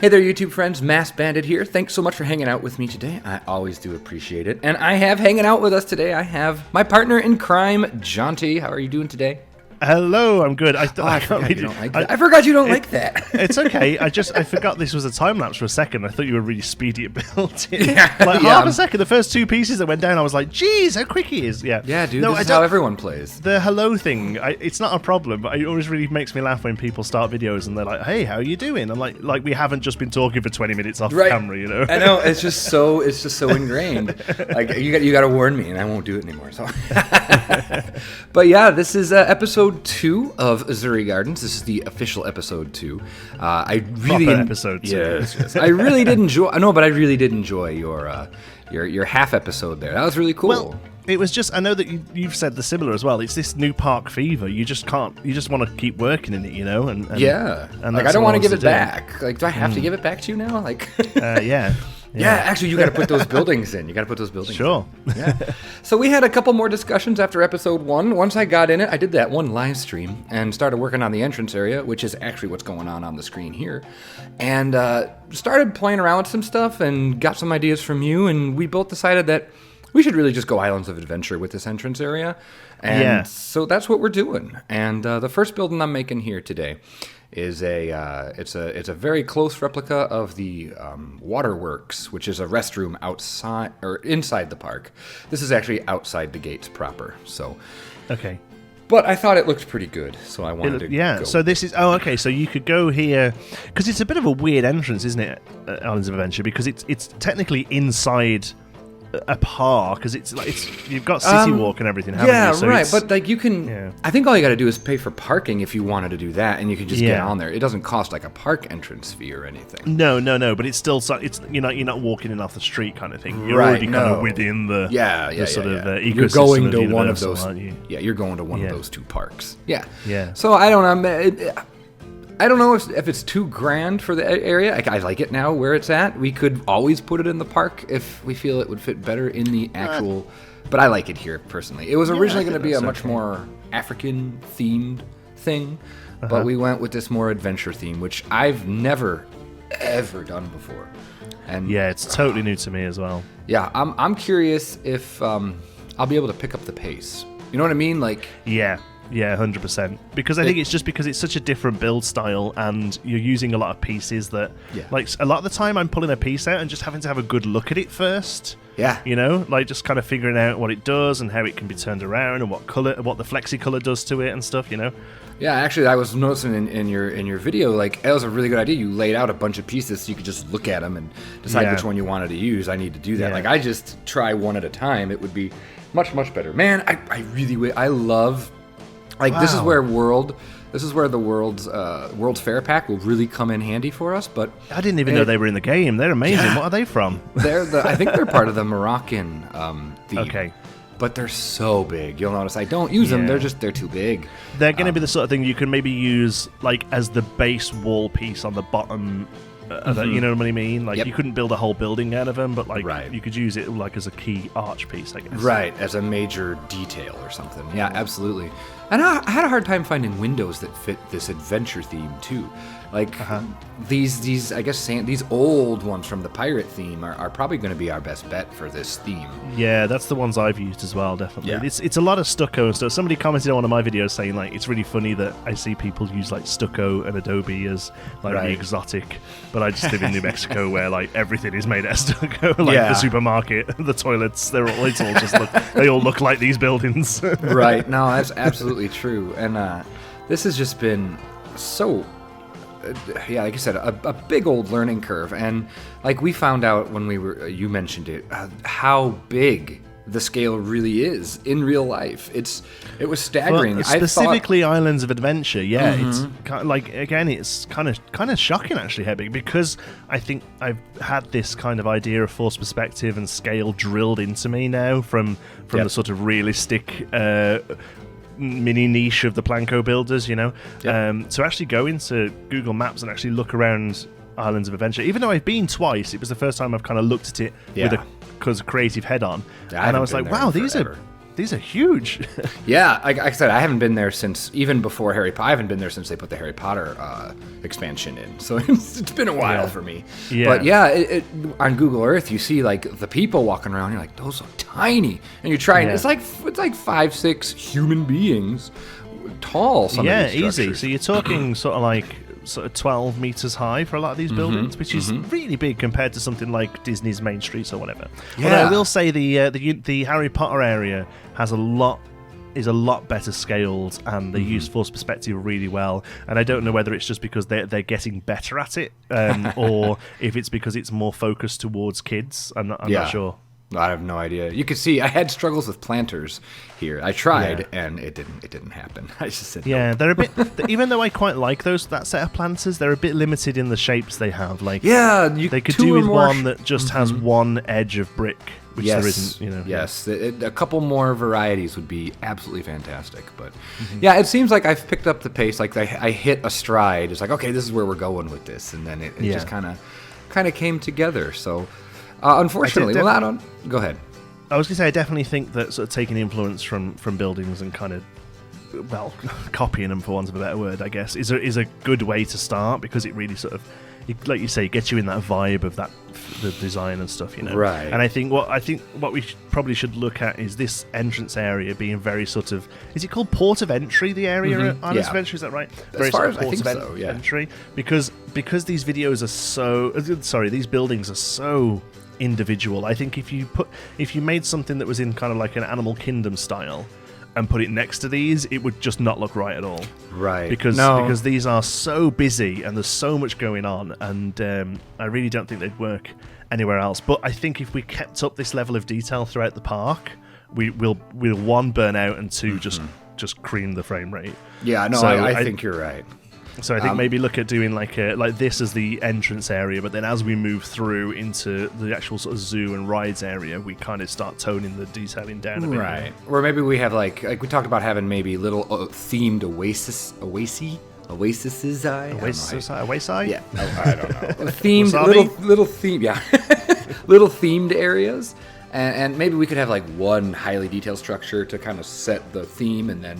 Hey there, YouTube friends. maskedbandit here. Thanks so much for hanging out with me today. I always do appreciate it. And I have hanging out with us today, I have my partner in crime, Jonti. How are you doing today? Hello, I'm good. I forgot you don't like that. It's okay. I forgot this was a time lapse for a second. I thought you were really speedy at building. Half a second. The first two pieces that went down, I was like, "Geez, how quick he is!" Yeah, dude. This is how everyone plays. The hello thing, it's not a problem, but it always really makes me laugh when people start videos and they're like, "Hey, how are you doing?" I'm like we haven't just been talking for 20 minutes off camera, you know. I know. It's just so ingrained. Like you got to warn me, and I won't do it anymore. So, but yeah, this is episode 2 of Uzuri Gardens. This is the official episode 2. Episode 2. Yes. I really did enjoy. I know, but I really did enjoy your half episode there. That was really cool. Well, it was just. I know that you've said the similar as well. It's this new park fever. You just can't. You just want to keep working in it, you know. And yeah. And like I don't want to give it back. Like, do I have to give it back to you now? Like. Yeah. Yeah, actually, you got to put those buildings in. Sure. Yeah. So we had a couple more discussions after episode 1. Once I got in it, I did that one live stream and started working on the entrance area, which is actually what's going on the screen here. And started playing around with some stuff and got some ideas from you. And we both decided that we should really just go Islands of Adventure with this entrance area. And so that's what we're doing. And the first building I'm making here today is it's a very close replica of the Waterworks, which is a restroom outside or inside the park. This is actually outside the gates proper. So, okay. But I thought it looked pretty good, so I wanted to go. So this is so you could go here because it's a bit of a weird entrance, isn't it, Islands of Adventure? Because it's technically inside a park, because it's you've got City Walk and everything, haven't you? So right. But like you can, I think all you got to do is pay for parking if you wanted to do that, and you can just get on there. It doesn't cost like a park entrance fee or anything. No. But it's still you're not walking in off the street kind of thing. You're already kind of within the sort of ecosystem. You're going to one of those. Aren't you? Yeah, you're going to one of those two parks. Yeah. Yeah. So I don't know. I don't know if it's too grand for the area. I like it now where it's at. We could always put it in the park if we feel it would fit better in the actual... But I like it here, personally. It was originally going to be a much more African-themed thing, but we went with this more adventure theme, which I've never, ever done before. And yeah, it's totally new to me as well. Yeah, I'm curious if I'll be able to pick up the pace. You know what I mean? Like... Yeah, 100%. Because I think it's just because it's such a different build style, and you're using a lot of pieces that, like, a lot of the time I'm pulling a piece out and just having to have a good look at it first. Yeah. You know, like just kind of figuring out what it does and how it can be turned around and what the flexi color does to it and stuff. You know. Yeah, actually, I was noticing in your video, like, that was a really good idea. You laid out a bunch of pieces so you could just look at them and decide which one you wanted to use. I need to do that. Like, I just try one at a time. It would be much, much better. Man, I love. Like, this is where the World's Fair pack will really come in handy for us. But I didn't even know they were in the game. They're amazing. Yeah. What are they from? I think they're part of the Moroccan theme. Okay. But they're so big. You'll notice I don't use them. They're too big. They're going to be the sort of thing you can maybe use like as the base wall piece on the bottom. You know what I mean? Like, you couldn't build a whole building out of them, but like you could use it like as a key arch piece, I guess. Right, as a major detail or something. Yeah, absolutely. And I had a hard time finding windows that fit this adventure theme too. Like these I guess these old ones from the pirate theme are probably going to be our best bet for this theme. Yeah, that's the ones I've used as well, definitely. Yeah. It's a lot of stucco and stuff. Somebody commented on one of my videos saying like it's really funny that I see people use like stucco and adobe as like really exotic, but I just live in New Mexico where like everything is made out of stucco. Like the supermarket, the toilets, they all look like these buildings. Right. No, that's absolutely true. And this has just been so like you said, a big old learning curve. And like we found out when you mentioned it, how big the scale really is in real life. It was staggering. Well, specifically Islands of Adventure, it's kind of like, again, it's kind of shocking actually how big, because I think I've had this kind of idea of force perspective and scale drilled into me now from the sort of realistic mini niche of the Planco builders, you know. To actually go into Google Maps and actually look around Islands of Adventure, even though I've been twice, it was the first time I've kind of looked at it with a creative head on, and I was like, wow, these are these are huge. Yeah, like I said, I haven't been there since even before Harry Potter. I haven't been there since they put the Harry Potter expansion in. So it's been a while for me. Yeah. But yeah, on Google Earth, you see like the people walking around. You're like, those are tiny, and you try, and it's like 5-6 human beings tall. Some of these easy. structures. So you're talking sort of 12 meters high for a lot of these buildings, which is really big compared to something like Disney's Main Streets or whatever. Yeah. Although I will say the Harry Potter area is a lot better scaled, and they use force perspective really well. And I don't know whether it's just because they're getting better at it, or if it's because it's more focused towards kids. I'm not sure. I have no idea. You could see I had struggles with planters here. I tried, and it didn't happen. I just said no. They're a bit. Even though I quite like that set of planters, they're a bit limited in the shapes they have. Like they could do with one that just has one edge of brick, which there isn't. Yes, a couple more varieties would be absolutely fantastic. But yeah, it seems like I've picked up the pace. Like I hit a stride. It's like, okay, this is where we're going with this, and then it just kind of came together. So. Unfortunately, go ahead. I was going to say, I definitely think that sort of taking influence from buildings and kind of, copying them, for want of a better word, I guess, is a good way to start, because it really sort of, like you say, gets you in that vibe of the design and stuff, Right. And I think what we probably should look at is this entrance area being very sort of, is it called port of entry? The area at Islands of Entry, is that right? As far as I think so, yeah. Entry, because these videos are these buildings are so individual. I think if you made something that was in kind of like an Animal Kingdom style and put it next to these, it would just not look right at all. Right. Because these are so busy and there's so much going on, and I really don't think they'd work anywhere else. But I think if we kept up this level of detail throughout the park, we'll one, burn out, and two, just cream the frame rate. Yeah, no, so I think you're right. So I think maybe look at doing like this as the entrance area, but then as we move through into the actual sort of zoo and rides area, we kind of start toning the detailing down a bit. Right. Or maybe we have like we talked about having maybe little themed oases. Yeah, I don't know. Themed little theme, little themed areas, and maybe we could have like one highly detailed structure to kind of set the theme, and then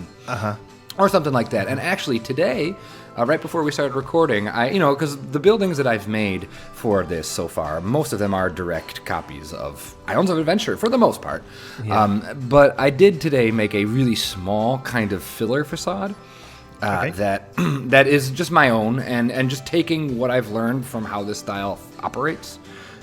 or something like that. And actually today. Right before we started recording, because the buildings that I've made for this so far, most of them are direct copies of Islands of Adventure for the most part. Yeah. But I did today make a really small kind of filler facade that is just my own, and just taking what I've learned from how this style operates,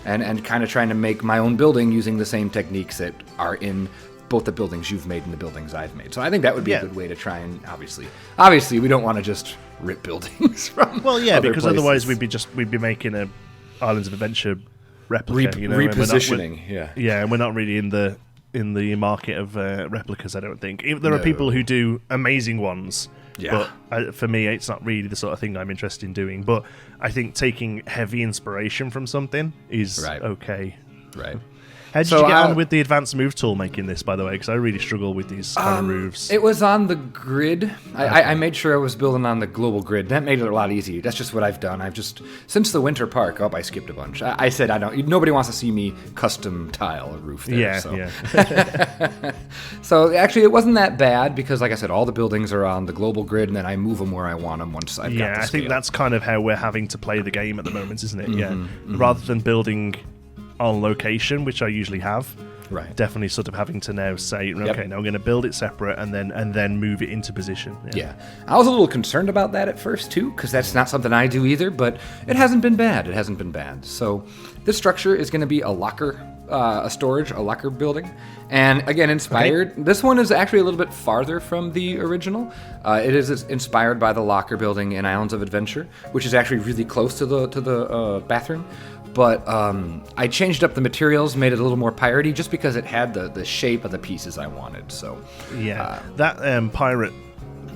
and kind of trying to make my own building using the same techniques that are in both the buildings you've made and the buildings I've made. So I think that would be a good way to try and obviously we don't want to just rip buildings from because otherwise we'd be making a Islands of Adventure replica, repositioning. And we're not really in the market of replicas, I don't think. There are people who do amazing ones, but for me it's not really the sort of thing I'm interested in doing. But I think taking heavy inspiration from something is okay. Right. How did you get on with the advanced move tool making this, by the way? Because I really struggle with these kind of roofs. It was on the grid. I made sure I was building on the global grid. That made it a lot easier. That's just what I've done. Since the winter park, I skipped a bunch. I said nobody wants to see me custom tile a roof there. So actually, it wasn't that bad because, like I said, all the buildings are on the global grid, and then I move them where I want them once I've got the scale. I think that's kind of how we're having to play the game at the moment, isn't it? Rather than building on location, which I usually have, definitely sort of having to now say, okay, now I'm going to build it separate and then move it into position. I was a little concerned about that at first too, because that's not something I do either, but it hasn't been bad. So this structure is going to be a locker, a locker building, and again inspired. This one is actually a little bit farther from the original. It is inspired by the locker building in Islands of Adventure, which is actually really close to the bathroom. But I changed up the materials, made it a little more piratey, just because it had the shape of the pieces I wanted. So that pirate,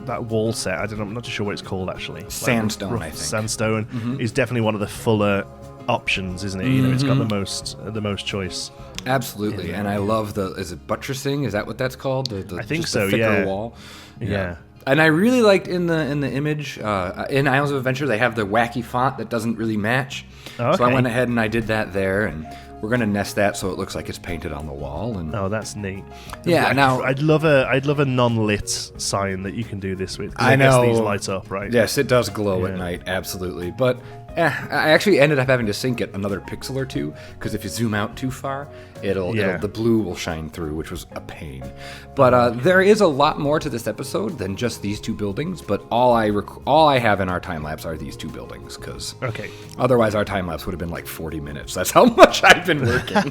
that wall set, I'm not too sure what it's called actually. Sandstone, I think. Sandstone is definitely one of the fuller options, isn't it? It's got the most choice. Absolutely, and I love is it buttressing? Is that what that's called? I think just so. the thicker wall. Yeah. And I really liked in the image in Islands of Adventure they have the wacky font that doesn't really match. Okay. So I went ahead and I did that there, and we're gonna nest that so it looks like it's painted on the wall. And oh, that's neat. yeah, now I'd love a non-lit sign that you can do this with. I know guess these light up, right? Yes, it does glow at night, absolutely. But I actually ended up having to sync it another pixel or two because if you zoom out too far, the blue will shine through, which was a pain. But there is a lot more to this episode than just these two buildings. But all I have in our time lapse are these two buildings because otherwise our time lapse would have been like 40 minutes. That's how much I've been working.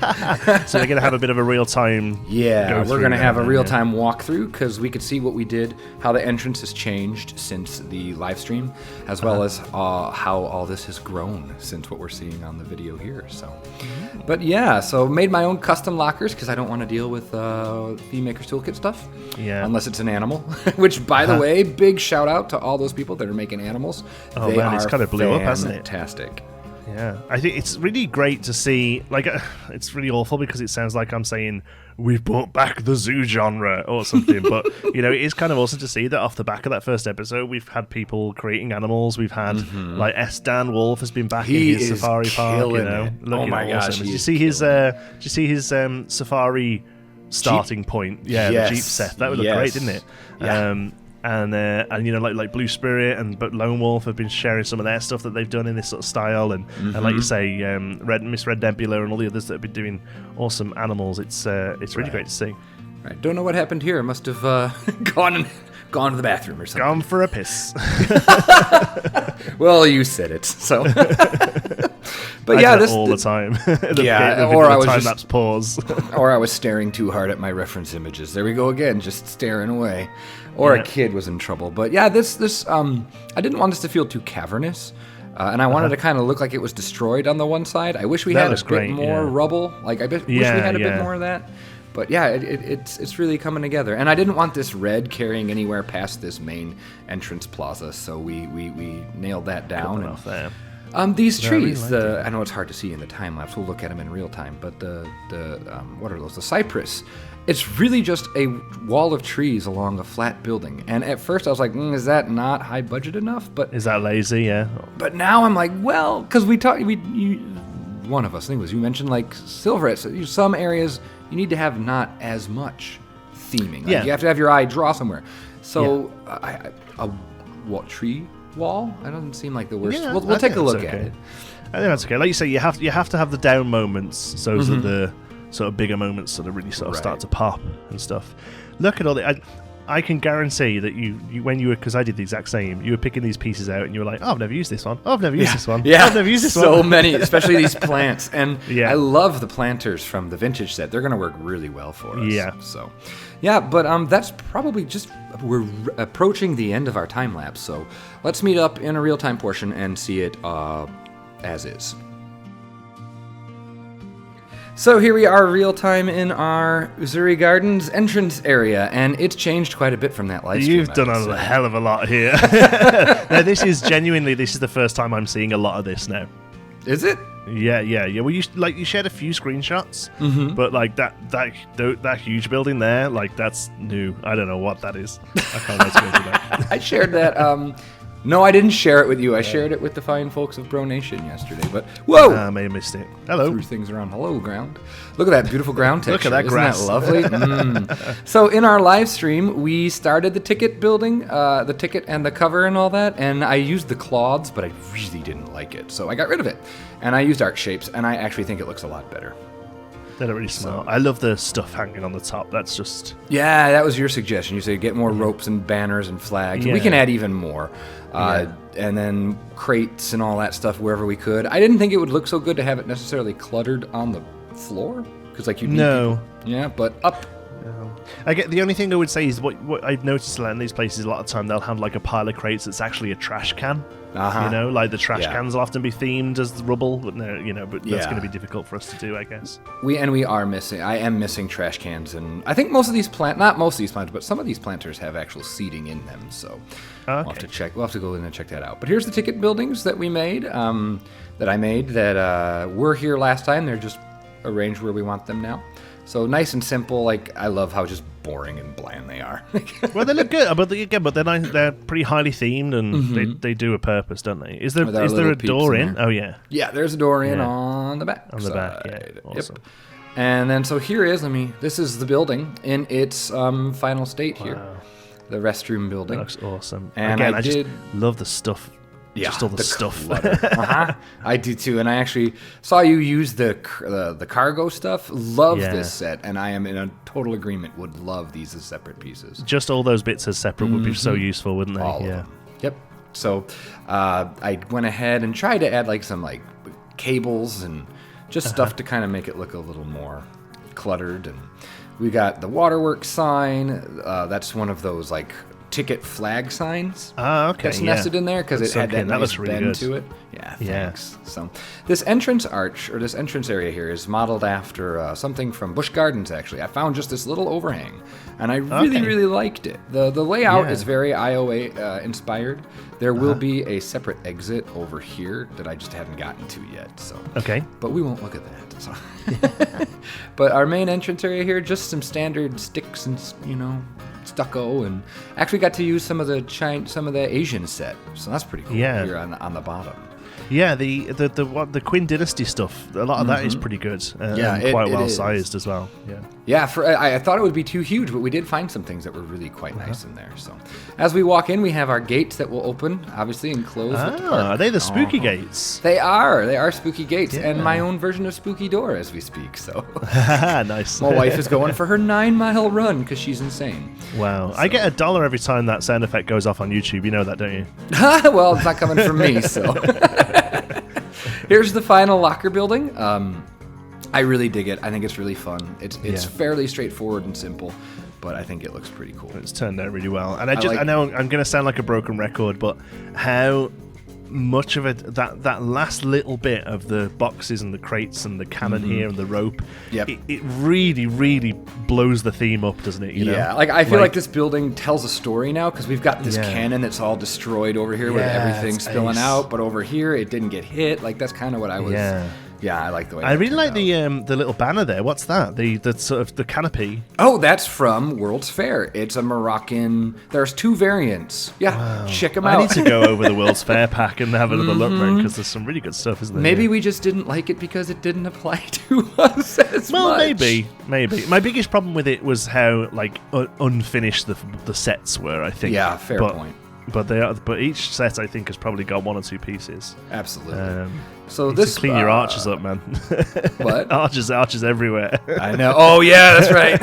So we're gonna have a bit of a real time. Yeah, we're gonna have a real time walkthrough because we could see what we did, how the entrance has changed since the live stream, as well as how all this has grown since what we're seeing on the video here. So, but yeah, so made my own custom lockers because I don't want to deal with Theme Maker's Toolkit stuff. Yeah. Unless it's an animal, which, by the way, big shout out to all those people that are making animals. Oh they man, it's kind of blew up, hasn't it? Fantastic. Yeah, I think it's really great to see. Like, it's really awful because it sounds like I'm saying we've brought back the zoo genre or something. But it is kind of awesome to see that off the back of that first episode, we've had people creating animals. We've had like Dan Wolf has been back in his safari park. Oh my gosh! Did you see his? Safari starting Jeep? Point? Yeah, the Jeep set. That would look great, didn't it? Yeah. And like Blue Spirit but Lone Wolf have been sharing some of their stuff that they've done in this sort of style, and like you say, Miss Red Nebula and all the others that have been doing awesome animals. It's really great to see. Right. Don't know what happened here. It must have gone to the bathroom or something. Gone for a piss. Well, you said it. So. But I do that all the time. Or I was time lapse pause. Or I was staring too hard at my reference images. There we go again, just staring away. Or a kid was in trouble. But yeah, this I didn't want this to feel too cavernous, and I wanted to kind of look like it was destroyed on the one side. I wish we had a bit more rubble. Like I wish we had a bit more of that. But yeah, it's really coming together. And I didn't want this red carrying anywhere past this main entrance plaza, so we nailed that down. Off there. These trees, I know it's hard to see in the time lapse. We'll look at them in real time. But the what are those? The cypress. It's really just a wall of trees along a flat building. And at first I was like, is that not high budget enough? But is that lazy? Yeah. But now I'm like, well, because one of us, I think it was you mentioned like silver. So some areas you need to have not as much theming. Like you have to have your eye draw somewhere. So what tree? Wall? That doesn't seem like the worst. Yeah, we'll take a look at it. I think that's okay. Like you say, you have to have the down moments so that the sort of bigger moments sort of really sort of start to pop and stuff. Look at all the. I can guarantee that you when you were, because I did the exact same, you were picking these pieces out and you were like, oh, I've never used this one. Oh, I've never used this one. Yeah, oh, I've never used this one. So many, especially these plants. And I love the planters from the vintage set. They're going to work really well for us. Yeah. So, but that's probably just, we're approaching the end of our time lapse. So let's meet up in a real time portion and see it as is. So here we are real time in our Uzuri Gardens entrance area, and it's changed quite a bit from that live stream. You've done a hell of a lot here. No, this is the first time I'm seeing a lot of this now. Is it? Yeah. Well, you shared a few screenshots, but like that huge building there, like that's new. I don't know what that is. I can't wait to go to that. I shared that. No, I didn't share it with you. I shared it with the fine folks of Bro Nation yesterday. But whoa! I may have missed it. Hello. Threw things around. Hello, ground. Look at that beautiful ground texture. Look at that grass. Isn't that lovely? So in our live stream, we started the ticket building, the ticket and the cover and all that, and I used the cloths, but I really didn't like it, so I got rid of it. And I used art shapes, and I actually think it looks a lot better. They look really smart. I love the stuff hanging on the top. That's just... Yeah, that was your suggestion. You said get more ropes and banners and flags. Yeah. We can add even more. And then crates and all that stuff wherever we could. I didn't think it would look so good to have it necessarily cluttered on the floor. Because like you need people. Yeah, but up. I get the only thing I would say is what I've noticed in these places a lot of time they'll have like a pile of crates that's actually a trash can. Like the trash cans will often be themed as the rubble, but that's going to be difficult for us to do, I guess. We are missing. I am missing trash cans, and I think most of these not most of these planters, but some of these planters have actual seating in them. So we'll have to check. We'll have to go in and check that out. But here's the ticket buildings that we made, that were here last time. They're just arranged where we want them now. So nice and simple. Like I love how just boring and bland they are. Well, they look good, but they're pretty highly themed, and they do a purpose, don't they? Is there a door in? Oh yeah. Yeah, there's a door in on the back. On the back, yeah. Awesome. Yep. And then so here is, this is the building in its final state here. Wow. The restroom building. That looks awesome. And again, I just love the stuff. Yeah, just all the stuff. I do too, and I actually saw you use the cargo stuff. Love this set, and I am in a total agreement. Would love these as separate pieces. Just all those bits as separate would be so useful, wouldn't they? All of them. Yep. So I went ahead and tried to add like some like cables and just stuff to kind of make it look a little more cluttered. And we got the waterworks sign. That's one of those like ticket flag signs. Okay. That's nested in there because it had that nice really bend good. to it. Yeah, thanks. So this entrance arch, or this entrance area here, is modeled after something from Busch Gardens, actually. I found just this little overhang, and I really liked it. The layout is very IOA inspired. There will be a separate exit over here that I just haven't gotten to yet. So but we won't look at that. So. But our main entrance area here, just some standard sticks and stucco, and actually got to use some of the Asian set, so that's pretty cool. Here on the bottom. Yeah, the Qin Dynasty stuff. A lot of that is pretty good. And quite well sized as well. Yeah. I thought it would be too huge, but we did find some things that were really quite nice in there. So, as we walk in, we have our gates that will open, obviously, and close. With the park. Are they the spooky gates? They are. They are spooky gates, and my own version of spooky door as we speak. So, nice. My wife is going for her 9-mile run because she's insane. Wow. So. I get $1 every time that sound effect goes off on YouTube. You know that, don't you? Well, it's not coming from me, so. Here's the final locker building. I really dig it. I think it's really fun. It's fairly straightforward and simple, but I think it looks pretty cool. It's turned out really well. And I know I'm going to sound like a broken record, but how much of it, that last little bit of the boxes and the crates and the cannon here and the rope, it really blows the theme up, doesn't it? You know? Like I feel like this building tells a story now, because we've got this cannon that's all destroyed over here with everything spilling out, but over here it didn't get hit. Like that's kind of what I was. Yeah, I like the way. I really like the little banner there. What's that? The sort of the canopy. Oh, that's from World's Fair. It's a Moroccan. There's 2 variants. Yeah, check them out. I need to go over the World's Fair pack and have another look, man, because there's some really good stuff, isn't there? Maybe we just didn't like it because it didn't apply to us as much. Well, maybe. My biggest problem with it was how like unfinished the sets were. I think. Yeah, fair point. But each set I think has probably got 1 or 2 pieces. Absolutely. So this clean your arches up, man. What? arches everywhere. I know. Oh yeah, that's right.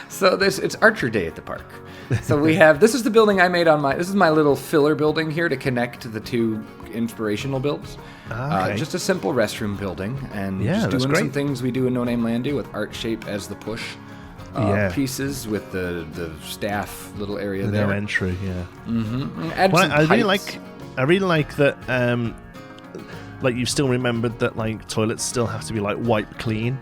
So it's Archer Day at the park. So we have, this is the building I made this is my little filler building here to connect the 2 inspirational builds. Just a simple restroom building, and just doing some things we do in No Name Land with art shape as the push. Pieces with the staff little area there. No entry, Add some I really like that. Like you've still remembered that like toilets still have to be like wiped clean.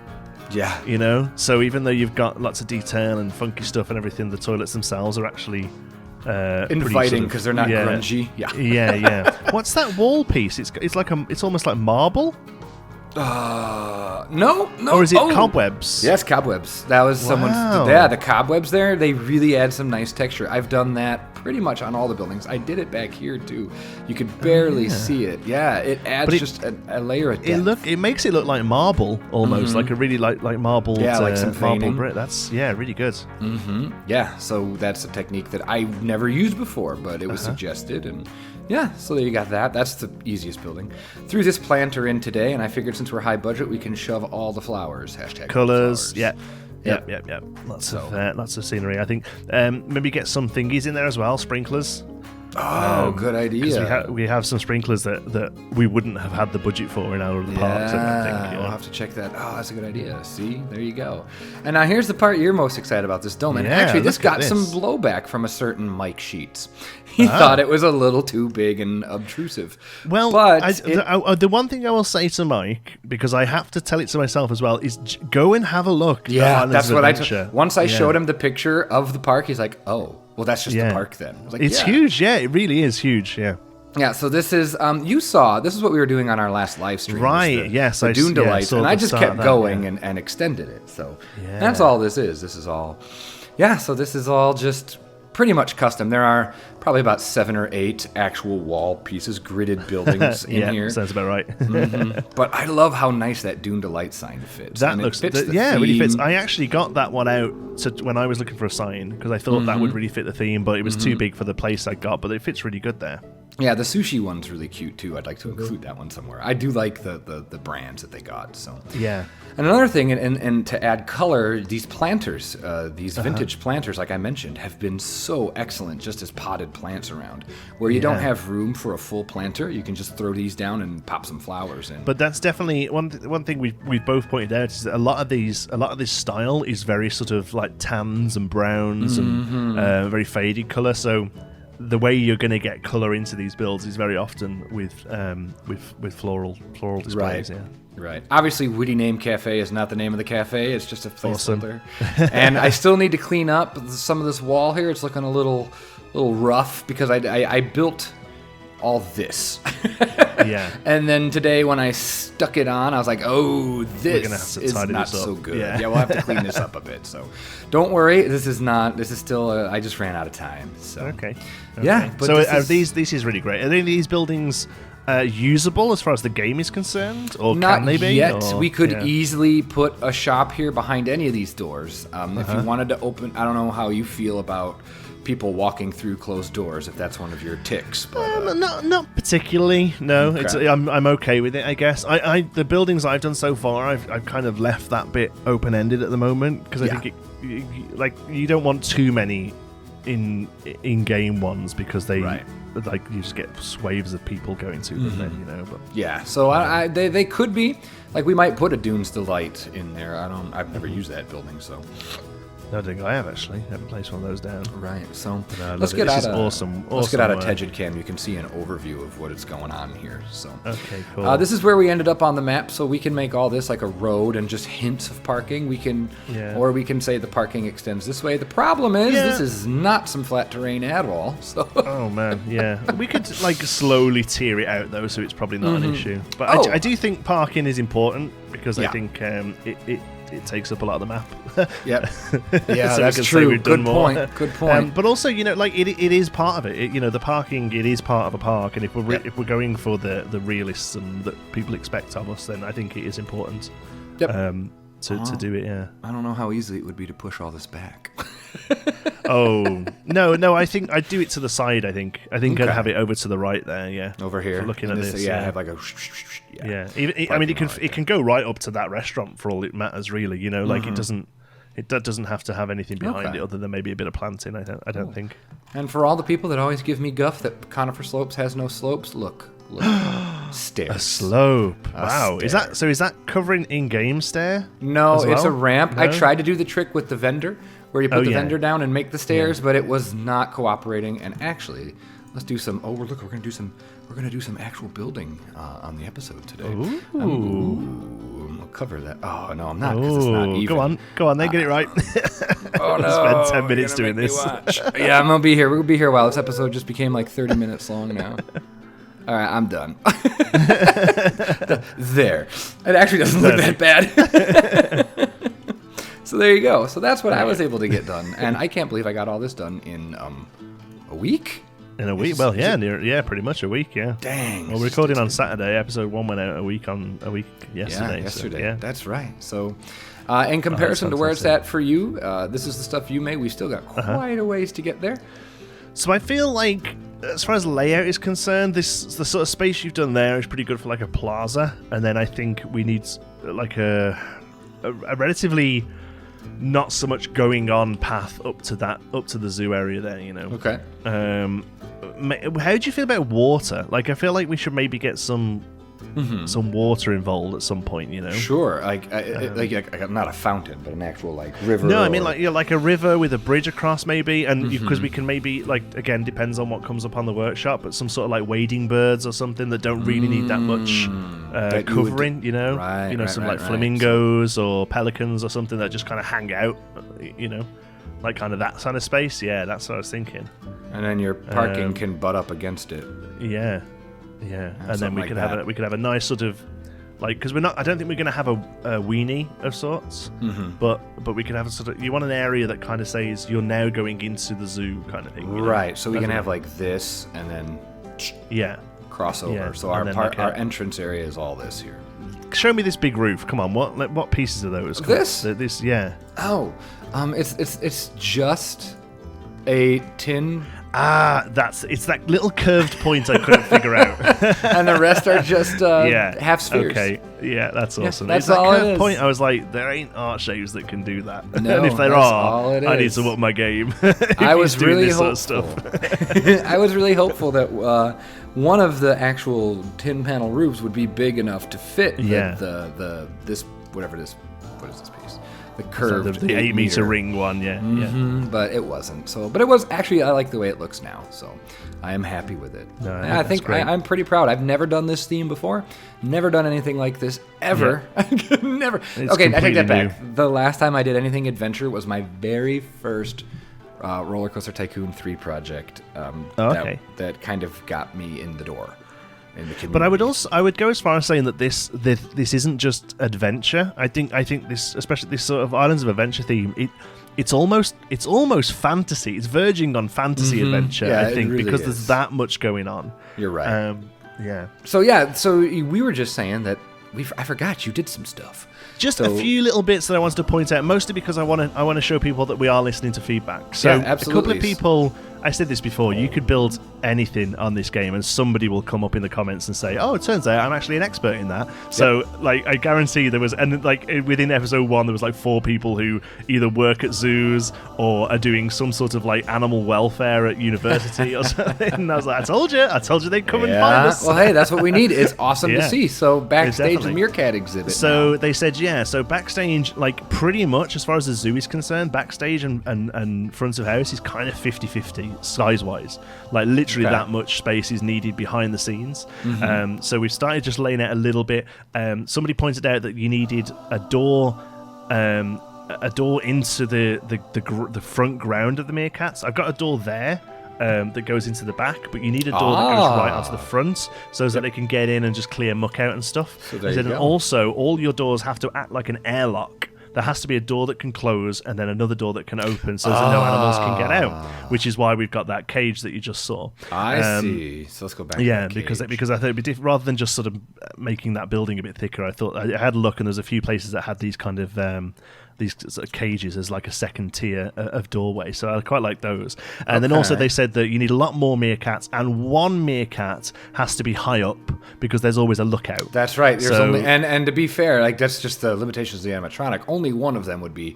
Yeah. You know, so even though you've got lots of detail and funky stuff and everything, the toilets themselves are actually inviting because they're not grungy. Yeah. What's that wall piece? It's almost like marble. No. Or is it cobwebs? Yes, cobwebs. That was someone's. Yeah, the cobwebs there, they really add some nice texture. I've done that pretty much on all the buildings. I did it back here too. You could barely see it. Yeah, it adds just a layer of depth. It makes it look like marble almost, like a really like marble. Yeah, like some marble brick. That's really good. Yeah, so that's a technique that I've never used before, but it was suggested, and yeah, so there you got that. That's the easiest building. Threw this planter in today, and I figured since we're high budget, we can shove all the flowers. Colors. Yep. Lots of scenery. I think maybe get some thingies in there as well, sprinklers. Oh, good idea. We have some sprinklers that we wouldn't have had the budget for in our parks. I think, we'll have to check that. Oh, that's a good idea. See, there you go. And now here's the part you're most excited about, this dome. And actually, this got some blowback from a certain Mike Sheets. He thought it was a little too big and obtrusive. Well, but the one thing I will say to Mike, because I have to tell it to myself as well, is go and have a look. Yeah, that's what once I showed him the picture of the park, he's like, oh. Well, that's just the park then. It's huge, it really is huge, Yeah, so this is this is what we were doing on our last live stream. Right, yes. The Dune Delights, saw and I the just start kept of that, going yeah. and extended it. So Yeah. that's all this is. This is all, so this is all just pretty much custom. There are probably about 7 or 8 actual wall pieces, gridded buildings in here. Sounds about right. But I love how nice that Dune Delight sign fits. That and looks, it fits the it really fits. theme. I actually got that one out when I was looking for a sign because I thought that would really fit the theme, but it was too big for the place I got. But it fits really good there. Yeah, the sushi one's really cute too. I'd like to include that one somewhere. I do like the brands that they got. So Yeah. And another thing, and to add color, these planters, these vintage planters, like I mentioned, have been so excellent just as potted plants around. Where you don't have room for a full planter, you can just throw these down and pop some flowers in. But that's definitely one thing we both pointed out is that a lot of this style is very sort of like tans and browns and very faded color. So the way you're going to get color into these builds is very often with floral displays. Right. Yeah. Right. Obviously, Witty Name Cafe is not the name of the cafe. It's just a Awesome. placeholder. And I still need to clean up some of this wall here. It's looking a little rough because I built all this. Yeah. And then today when I stuck it on, I was like, oh, this is not so good. Yeah. We'll have to clean this up a bit. So don't worry. This is still, I just ran out of time. So. Okay. Yeah. But So this is really great. Are these buildings usable as far as the game is concerned, or Not can they be? yet. Or- We could yeah. easily put a shop here behind any of these doors. If you wanted to open, I don't know how you feel about people walking through closed doors, if that's one of your tics. But Not particularly. No, Okay. I'm okay with it. I guess. The buildings I've done so far, I've kind of left that bit open ended at the moment because I think you don't want too many in game ones because they like you just get waves of people going to them. Then but yeah, so they could be like we might put a Dunes Delight in there. I've never used that building, so. no, I think I have actually. I haven't placed one of those down. Right, so No, I love let's it. get This out is of awesome. Let's get out of Awesome, Tegid Cam. You can see an overview of what is going on here. So Okay, cool. this is where we ended up on the map. So we can make all this like a road and just hints of parking. We can, or we can say the parking extends this way. The problem is this is not some flat terrain at all. So Oh man, yeah. We could like slowly tear it out though, so it's probably not an issue. But Oh. I do think parking is important because I Yeah. think it takes up a lot of the map. Yep. So Yeah, we that's can say true. we've done Good more. point. Good point. But also, like it is part of it. The parking, it is part of a park, and if we're going for the realism that people expect of us, then I think it is important. Yep. To do it, yeah. I don't know how easy it would be to push all this back. Oh no! I think I'd do it to the side. I think I'd Okay. have it over to the right there. Yeah, Over here. For looking And at this, this, yeah, yeah. have like a Yeah, I mean, it can go right up to that restaurant for all it matters, really. Like it doesn't have to have anything behind Okay. it other than maybe a bit of planting. I don't think. And for all the people that always give me guff that Conifer Slopes has no slopes, look, stairs. A slope. Wow, stair. is that covering in-game stair? No, as it's a well? ramp. I No? tried to do the trick with the vendor, where you put the yeah. vendor down and make the stairs, but it was not cooperating. And actually, let's do some. Oh, we're gonna do some actual building on the episode today. Ooh. We'll cover that. Oh no, I'm not. 'Cause it's not even. Go on, then get it right. Oh no! Spend 10 you're minutes gonna doing make me this. watch. Yeah, I'm gonna be here. We'll be here a while. This episode just became like 30 minutes long now. All right, I'm done. There. It actually doesn't look that bad. So there you go. So that's what I was able to get done, and I can't believe I got all this done in a week. In a week? It's- Well, is yeah, it- pretty much a week. Yeah. Dang. Well, we're recording on Saturday. Episode 1 went out a week yesterday. Yeah, yesterday. So, yeah. That's right. So, in comparison to where it's at for you, this is the stuff you made. We still got quite a ways to get there. So I feel like, as far as layout is concerned, the sort of space you've done there is pretty good for like a plaza, and then I think we need like a relatively not so much going on path up to the zoo area there. Okay. How do you feel about water? Like, I feel like we should maybe get some water involved at some point. Sure. Like not a fountain, but an actual like river. No, I mean like a river with a bridge across, maybe, and because we can maybe again depends on what comes up on the workshop, but some sort of like wading birds or something that don't really need that much That you would- covering. Right, some right, like right. flamingos or pelicans or something that just kind of hang out. like kind of that kind of space. Yeah, that's what I was thinking. And then your parking can butt up against it. Yeah, and then we like could that. have a nice sort of like, because I don't think we're going to have a weenie of sorts, but we could have a sort of, you want an area that kind of says you're now going into the zoo kind of thing. Right, so we can have like this and then crossover. Yeah, So and then our entrance area is all this here. Show me this big roof. Come on, what pieces are those? This? Yeah. Oh, it's just a tin. It's that little curved point I couldn't figure out. And the rest are just half spheres. Okay, yeah, that's awesome. That's it's that all it curved is. point. I was like, there ain't art shapes that can do that. No, and if there that's are, all it I need is. to up my game. I was doing really this hopeful. sort of stuff. I was really hopeful that one of the actual tin panel roofs would be big enough to fit this whatever it is. What is this piece? The curved the 8 meter ring one, yeah. But it wasn't. But it was actually, I like the way it looks now, so I am happy with it. No, I think I'm pretty proud. I've never done this theme before. Never done anything like this ever. Yeah. Never. Okay, I take that back. The last time I did anything adventure was my very first Roller Coaster Tycoon 3 project. That kind of got me in the door. But I would go as far as saying that this isn't just adventure. I think this, especially this sort of Islands of Adventure theme, it's almost fantasy. It's verging on fantasy adventure. Yeah, I think really because is. there's that much going on. You're right. Yeah. So we were just saying that I forgot you did some stuff. Just a few little bits that I wanted to point out, mostly because I want to show people that we are listening to feedback. So yeah, a couple of people, I said this before, you could build anything on this game and somebody will come up in the comments and say, oh, it turns out I'm actually an expert in that. So like I guarantee there was, and like within episode 1 there was like 4 people who either work at zoos or are doing some sort of like animal welfare at university or something. And I was like, I told you they'd come and find us. Well, hey, that's what we need. It's awesome to see. So backstage Definitely. the Meerkat exhibit. So now. they said, so backstage, like pretty much as far as the zoo is concerned, backstage and front of house is kind of 50-50 size-wise. Like literally that much space is needed behind the scenes. So we've started just laying out a little bit. Somebody pointed out that you needed a door into the front ground of the Meerkats. I've got a door there. That goes into the back, but you need a door that goes right onto the front so that they can get in and just clear muck out and stuff. So there you go. And also, all your doors have to act like an airlock. There has to be a door that can close and then another door that can open so that no animals can get out, which is why we've got that cage that you just saw. I see. So let's go back to Yeah, the because cage. I thought it'd be different. Rather than just sort of making that building a bit thicker, I thought I had a look and there's a few places that had these kind of these sort of cages as like a second tier of doorway, so I quite like those. And then also they said that you need a lot more meerkats, and one meerkat has to be high up because there's always a lookout. That's right. There's So- only, and to be fair, like that's just the limitations of the animatronic. Only one of them would be,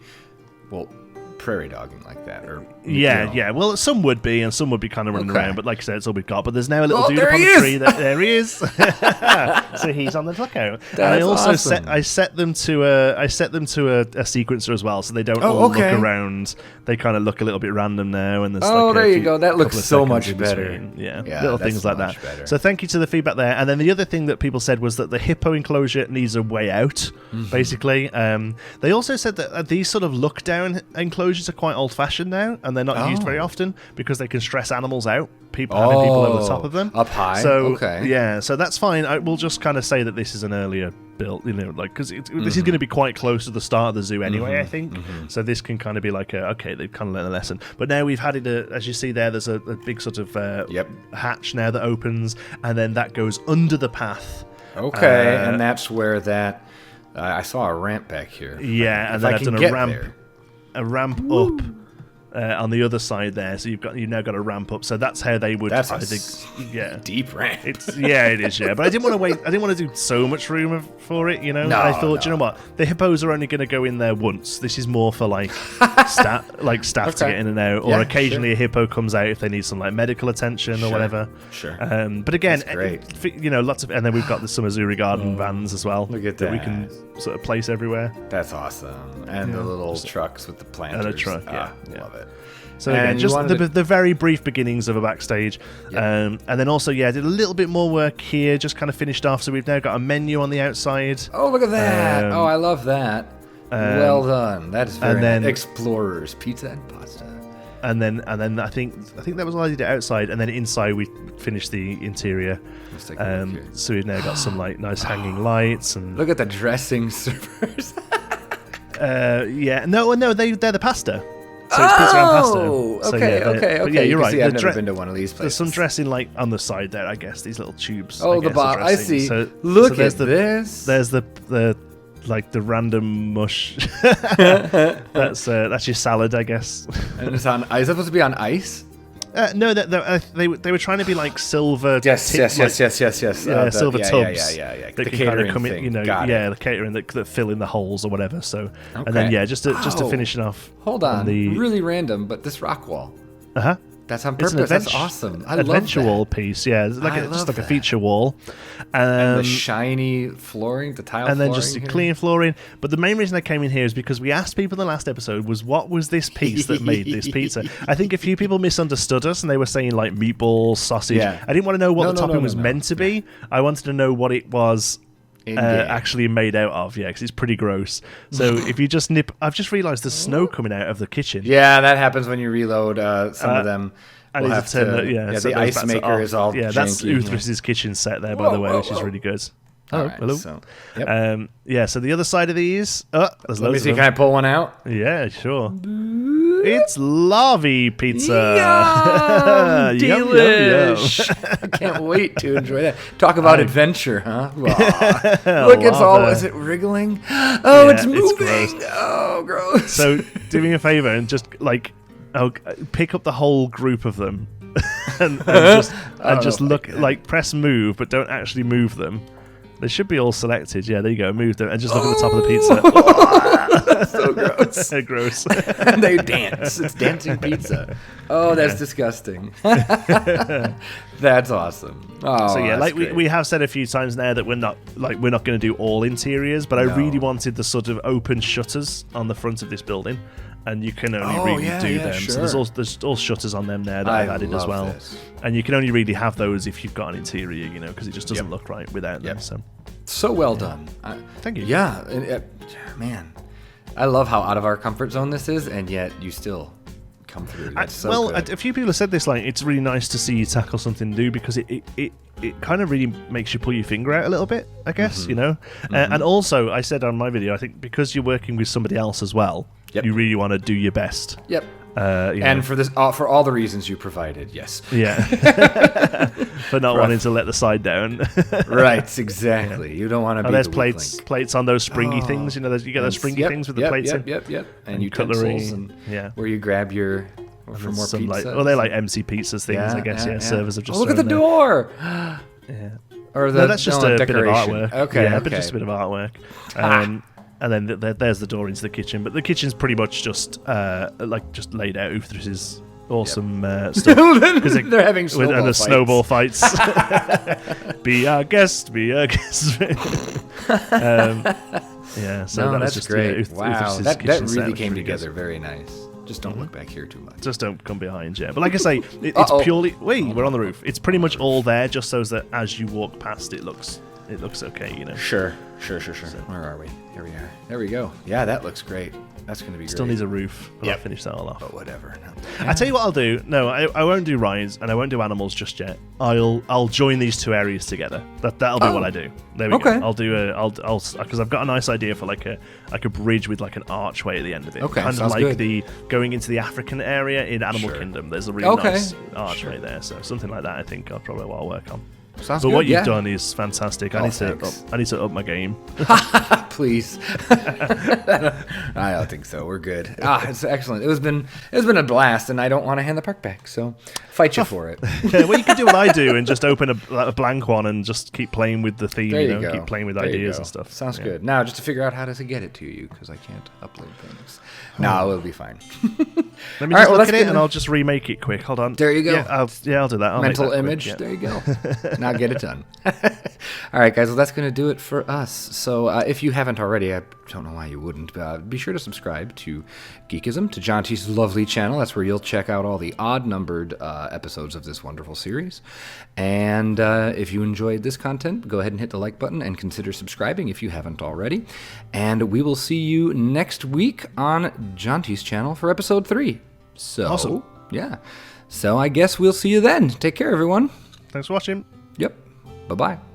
well, prairie dogging like that, or Yeah. Well, some would be, and some would be kind of running around. But like I said, it's all we've got. But there's now a little dude there up on he the is! tree. There he is. So he's on the lookout. And I also awesome. set them to a sequencer as well, so they don't all look around. They kind of look a little bit random now. And there's there you go. That looks so much better. Yeah, Yeah, little that's things like that. much better. So thank you to the feedback there. And then the other thing that people said was that the hippo enclosure needs a way out. Basically, they also said that these sort of look down enclosures are quite old fashioned now, and they're not used very often because they can stress animals out. Having people over the top of them up high. So so that's fine. We'll just kind of say that this is an earlier build, like because this is going to be quite close to the start of the zoo anyway. I think so. This can kind of be like they've kind of learned a lesson. But now we've had it. As you see there, there's a big sort of hatch now that opens, and then that goes under the path. And that's where that. I saw a ramp back here. Yeah, and then I've done a ramp up. On the other side there, so you've now got a ramp up. So that's how they would. That's deep ramp. It is. Yeah, but I didn't want to wait. I didn't want to do so much room for it. You know, I thought, you know what, the hippos are only going to go in there once. This is more for like staff to get in and out, or occasionally a hippo comes out if they need some like medical attention or whatever. Sure. But again, That's great. and then we've got some Uzuri Garden vans as well. Look at that we that. can sort of place everywhere. That's awesome. And the little trucks with the planters. And a truck, love it. So again, just the very brief beginnings of a backstage. And then also, did a little bit more work here, just kind of finished off. So we've now got a menu on the outside. Oh, look at that. I love that. Well done. That is very and then- nice. Explorers, pizza and pasta. And then I think that was all I did outside, and then inside we finished the interior. Let's take a look here. So we've now got some like nice hanging lights and Look at the dressing servers. yeah, no, they're the pasta. So it's pizza and pasta. So, okay. But yeah, you're right. See, I've The never been to one of these There's places. some dressing like on the side there, I guess. These little tubes. Oh, I the guess, bottom. of I dressing. see. So, Look there's at the, this. There's the like the random mush. That's your salad, I guess. And it's on ice. Is that supposed to be on ice? No, they were trying to be like silver. Yes. Silver tubs. Yeah. That The can catering kind of come thing. in, Got it. the catering that fill in the holes or whatever. So, and then Okay. just to finish it off. Hold on. the Really random, but this rock wall. uh-huh. That's on It's purpose. That's awesome. I love adventure that. wall piece, yeah. It's like I just love like a that. feature wall, And the shiny flooring, the tile and then flooring just here. clean flooring. But the main reason I came in here is because we asked people in the last episode was what was this piece that made this pizza. I think a few people misunderstood us and they were saying like meatballs, sausage. Yeah. I didn't want to know what No, the no, topping no, was no. meant to be. I wanted to know what it was. In-game. Actually made out of, yeah, because it's pretty gross. So if you just I've just realised there's snow coming out of the kitchen. Yeah, that happens when you reload some of them. I We'll need have to turn to- that. Yeah, yeah, so the those ice bats are maker off. is all Yeah, that's janky, Uthris's kitchen set there, by the way, which is really good. All right, hello. so, yep. Yeah, so the other side of these. There's Let me loads see. of Can I them. pull one out? Yeah, sure. It's Larvae pizza. Yum, Yum, yum, delish. I can't wait to enjoy that. Talk about adventure, huh? Aw. Look, it's all. Lava. Is it wriggling? Oh, Yeah, it's it's moving. gross. Oh, gross. So do me a favor and just like pick up the whole group of them and just look like press move, but don't actually move them. They should be all selected. Yeah, there you go. Move them and just look at the top of the pizza. That's so gross. They're gross. And they dance. It's dancing pizza. Oh, that's disgusting. That's awesome. Oh, So yeah, that's like great. we have said a few times now that we're not going to do all interiors, but I No. really wanted the sort of open shutters on the front of this building, and you can only really do them. sure. So there's all shutters on them there that I I've added as love well, this. and you can only really have those if you've got an interior, because it just doesn't look right without them. Yep. So So well done. Thank you. Yeah, man, I love how out of our comfort zone this is, and yet you still come through. That's so good. a few people have said this, like it's really nice to see you tackle something new because it kind of really makes you pull your finger out a little bit, I guess, and also I said on my video, I think because you're working with somebody else as well, Yep. you really want to do your best. Yep. And For this, for all the reasons you provided, yes. yeah, for not wanting to let the side down. Right, exactly. You don't want to be. And there's the weak plates on those springy things. You get those springy things with the plates in. Yep. And cutlery, utensils and yeah. where you grab your for more Some pizza. they're like MC pizzas things, I guess. Yeah, servers have just. look at the thrown door. Yeah. Or the No, that's just a bit of decoration. artwork. Okay, yeah, okay. just a bit of artwork. And then there's the door into the kitchen, but the kitchen's pretty much just just laid out Uthris's awesome stuff. They're having snowball and the fights. snowball fights. Be our guest, be our guest. Yeah, so No, that was that's just great. Uthris's Wow, kitchen that set, really which came was really good. together very nice. Just don't look back here too much. Just don't come behind, yeah. But like I say, it's Uh-oh. purely. Wait, we're on the roof. It's pretty much all there, just so that as you walk past, it looks okay, Sure. Where are we? Here we are. There we go. Yeah, that looks great. That's going to be Still great. needs a roof, but Yep. I'll finish that all off. But whatever. No. I tell you what I'll do. No, I won't do rides and I won't do animals just yet. I'll join these two areas together. That'll be what I do. There we Okay. go. I'll do I'll because I've got a nice idea for like a bridge with like an archway at the end of it. Okay, kind of sounds like good. the going into the African area in Animal Sure. Kingdom. There's a really Okay. nice archway there, so something like that. I think I'll probably work on. Sounds But good. what you've yeah. done is fantastic. I need to up my game. Please. I don't think so. We're good. It's excellent. It's been a blast, and I don't want to hand the park back. So fight you for it. Yeah, well, you could do what I do and just open a blank one and just keep playing with the theme. There you go. Keep playing with There you ideas go. and stuff. Sounds Yeah. good. Now, just to figure out how to get it to you, because I can't upload things. No, it'll be fine. Let me All just right, well, look that's at it good. and I'll just remake it quick. Hold on. There you go. Yeah, I'll do that. I'll make Mental that quick, image. yeah. There you go. Now get it done. All right, guys. Well, that's going to do it for us. So if you haven't already, I don't know why you wouldn't, be sure to subscribe to Geekism, to Jonti's lovely channel. That's where you'll check out all the odd-numbered episodes of this wonderful series. And if you enjoyed this content, go ahead and hit the like button and consider subscribing if you haven't already. And we will see you next week on Jonti's channel for episode 3. So, awesome. Yeah. So I guess we'll see you then. Take care, everyone. Thanks for watching. Yep. Bye-bye.